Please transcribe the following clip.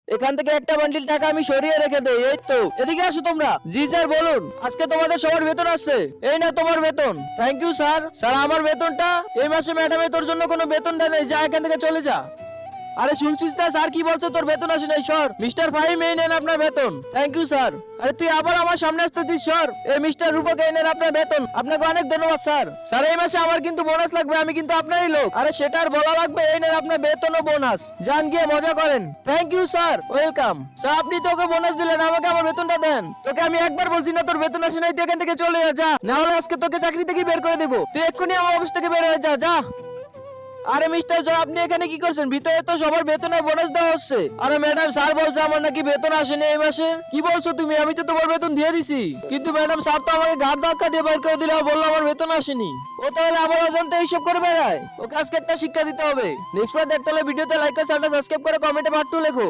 এখান থেকে একটা বান্ডিল টাকা আমি সরিয়ে রেখে দেই। এই তো, এদিকে আসো তোমরা। জি স্যার বলুন। আজকে তোমাদের সবার বেতন আসছে। এই না তোমার বেতন। Thank you sir. স্যার আমার বেতনটা? এই মাসে ম্যাডামে তোর জন্য কোনো বেতনটা নেই, যা এখান থেকে চলে যা। আরে শুনছিস না স্যার কি বলছে, তোর বেতন আসে নাই, সর। মিস্টার ফাহিম এই নেন আপনার বেতন। Thank you sir. আরে তুই আবার আমার সামনে আসতেছিস, সর। এই মিস্টার রূপক এই নেন আপনার বেতন। আপনাকে অনেক ধন্যবাদ স্যার। স্যার এই মাসে আমার কিন্তু বোনাস লাগবে, আমি কিন্তু আপনারই লোক। আরে সেটা আর বলা লাগবে, এই নেন আপনার বেতন ও বোনাস। যান গিয়ে মজা করেন। Thank you sir, welcome. Sir আপনি তো ওকে বোনাস দিলেন, আমাকে আমার বেতনটা দেন। তোকে আমি একবার বলছি না তোর বেতন আসে নাই, তুই এখান থেকে চলে যা, না হলে আজকে তোকে চাকরি থেকে বের করে দেবো। তুই এক্ষুনি আমার অফিস থেকে বের হয়ে যা, যা। আরে মিস্টার জয়, আপনি এখানে কি করছেন? ভিতরে তো সবার বেতন আর বোনাস দেওয়া হচ্ছে। আরে ম্যাডাম, স্যার বলছে আমার নাকি বেতন আসেনি এই মাসে। কি বলছো তুমি? আমি তো তোমার বেতন দিয়ে দিছি। কিন্তু ম্যাডাম, স্যার তো আমাকে ঘাট ধাক্কা দিয়ে বের করে দিল আর বললো আমার বেতন আসেনি। ও তাহলে আমার অজান্তে এইসব করে বেড়ায়। ওকে আজকে একটা শিক্ষা দিতে হবে। নেক্সট বার দেখতে হলে ভিডিওতে লাইক করে চ্যানেলটা সাবস্ক্রাইব করে কমেন্টে পার্ট 2 লেখো।